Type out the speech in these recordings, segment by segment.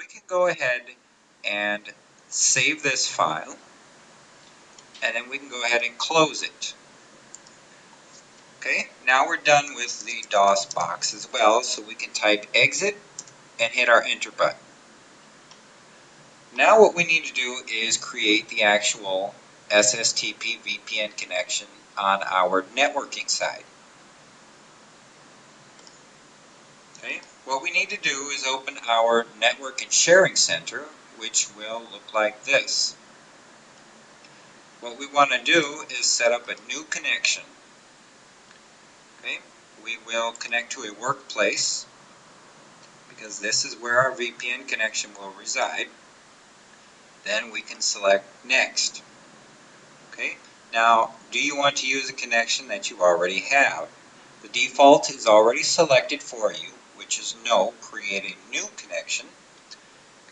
we can go ahead and save this file, and then we can go ahead and close it. Okay, now we're done with the DOS box as well, so we can type exit and hit our enter button. Now what we need to do is create the actual SSTP VPN connection on our networking side. Okay, what we need to do is open our Network and Sharing Center, which will look like this. What we want to do is set up a new connection. Okay, we will connect to a workplace because this is where our VPN connection will reside. Then we can select Next. Okay, now do you want to use a connection that you already have? The default is already selected for you, which is no, create a new connection.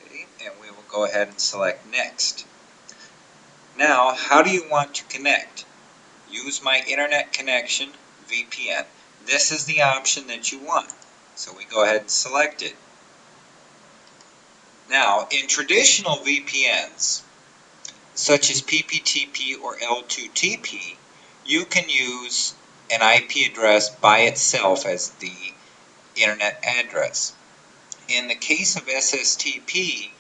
Okay, and we will go ahead and select Next. Now, how do you want to connect? Use my internet connection, VPN. This is the option that you want. So we go ahead and select it. Now, in traditional VPNs, such as PPTP or L2TP, you can use an IP address by itself as the internet address. In the case of SSTP,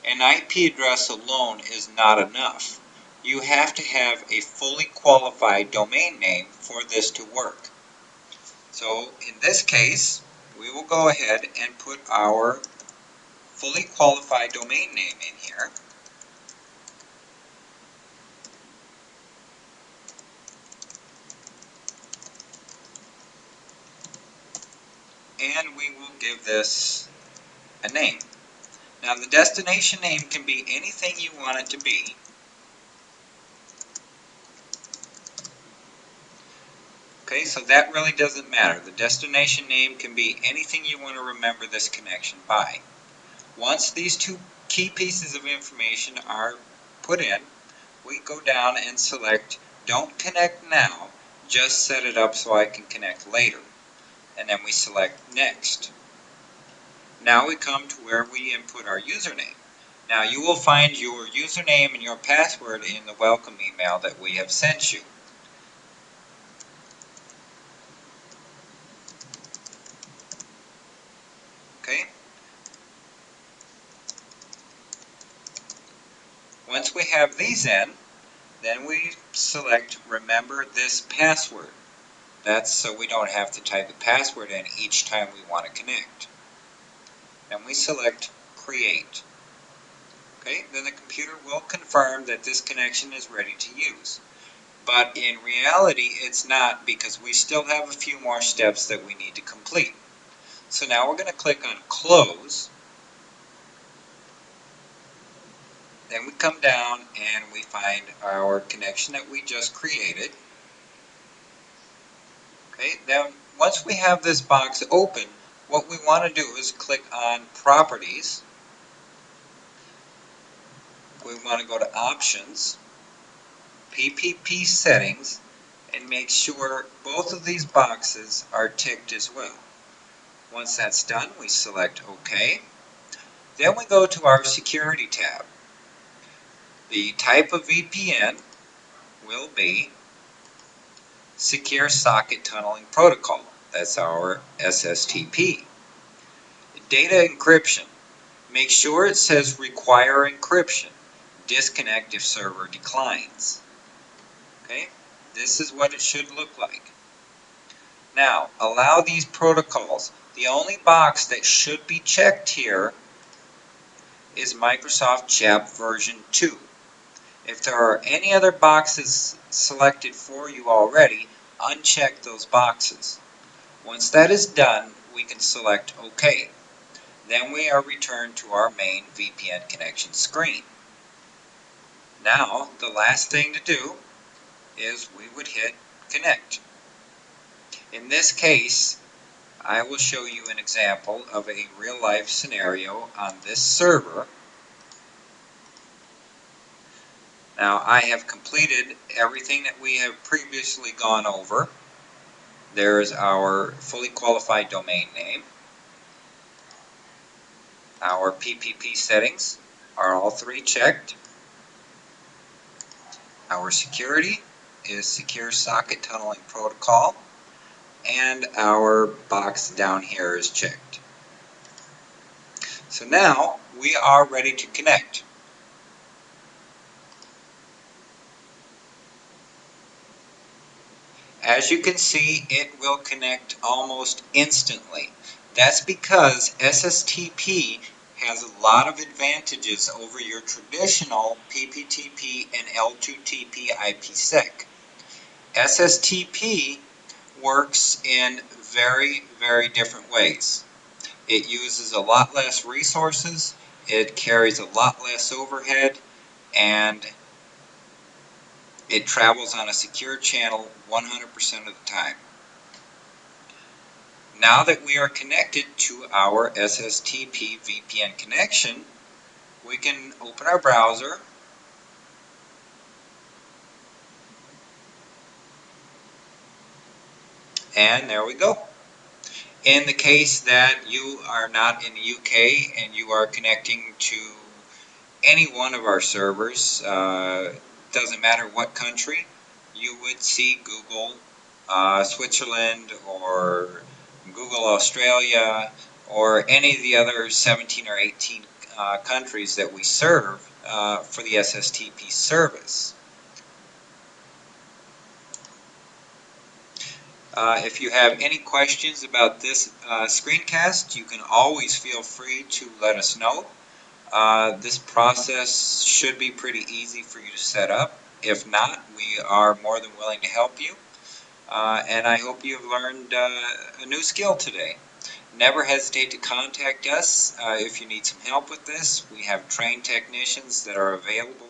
an IP address alone is not enough. You have to have a fully qualified domain name for this to work. So in this case, we will go ahead and put our fully qualified domain name in here. And we will give this a name. Now the destination name can be anything you want it to be. Okay, so that really doesn't matter. The destination name can be anything you want to remember this connection by. Once these two key pieces of information are put in, we go down and select Don't Connect Now, just set it up so I can connect later. And then we select Next. Now we come to where we input our username. Now you will find your username and your password in the welcome email that we have sent you. Okay? Once we have these in, then we select Remember This Password. That's so we don't have to type the password in each time we want to connect. Then we select Create. Okay, then the computer will confirm that this connection is ready to use. But in reality, it's not, because we still have a few more steps that we need to complete. So now we're going to click on Close. Then we come down and we find our connection that we just created. Okay, then once we have this box open, what we want to do is click on Properties. We want to go to Options, PPP Settings, and make sure both of these boxes are ticked as well. Once that's done, we select OK. Then we go to our Security tab. The type of VPN will be Secure Socket Tunneling Protocol. That's our SSTP. Data encryption. Make sure it says Require Encryption. Disconnect if server declines. Okay, this is what it should look like. Now, allow these protocols. The only box that should be checked here is Microsoft CHAP version 2. If there are any other boxes selected for you already, uncheck those boxes. Once that is done, we can select OK. Then we are returned to our main VPN connection screen. Now, the last thing to do is we would hit Connect. In this case, I will show you an example of a real-life scenario on this server. Now, I have completed everything that we have previously gone over. There is our fully qualified domain name. Our PPP settings are all three checked. Our security is Secure Socket Tunneling Protocol, and our box down here is checked. So now we are ready to connect. As you can see, it will connect almost instantly. That's because SSTP has a lot of advantages over your traditional PPTP and L2TP IPsec. SSTP works in very, very different ways. It uses a lot less resources, it carries a lot less overhead, and it travels on a secure channel 100% of the time. Now that we are connected to our SSTP VPN connection, we can open our browser and there we go. In the case that you are not in the UK and you are connecting to any one of our servers, doesn't matter what country, you would see Google Switzerland or Google Australia or any of the other 17 or 18 countries that we serve for the SSTP service. If you have any questions about this screencast, you can always feel free to let us know. This process should be pretty easy for you to set up. If not, we are more than willing to help you. And I hope you've learned a new skill today. Never hesitate to contact us if you need some help with this. We have trained technicians that are available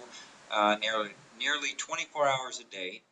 nearly 24 hours a day.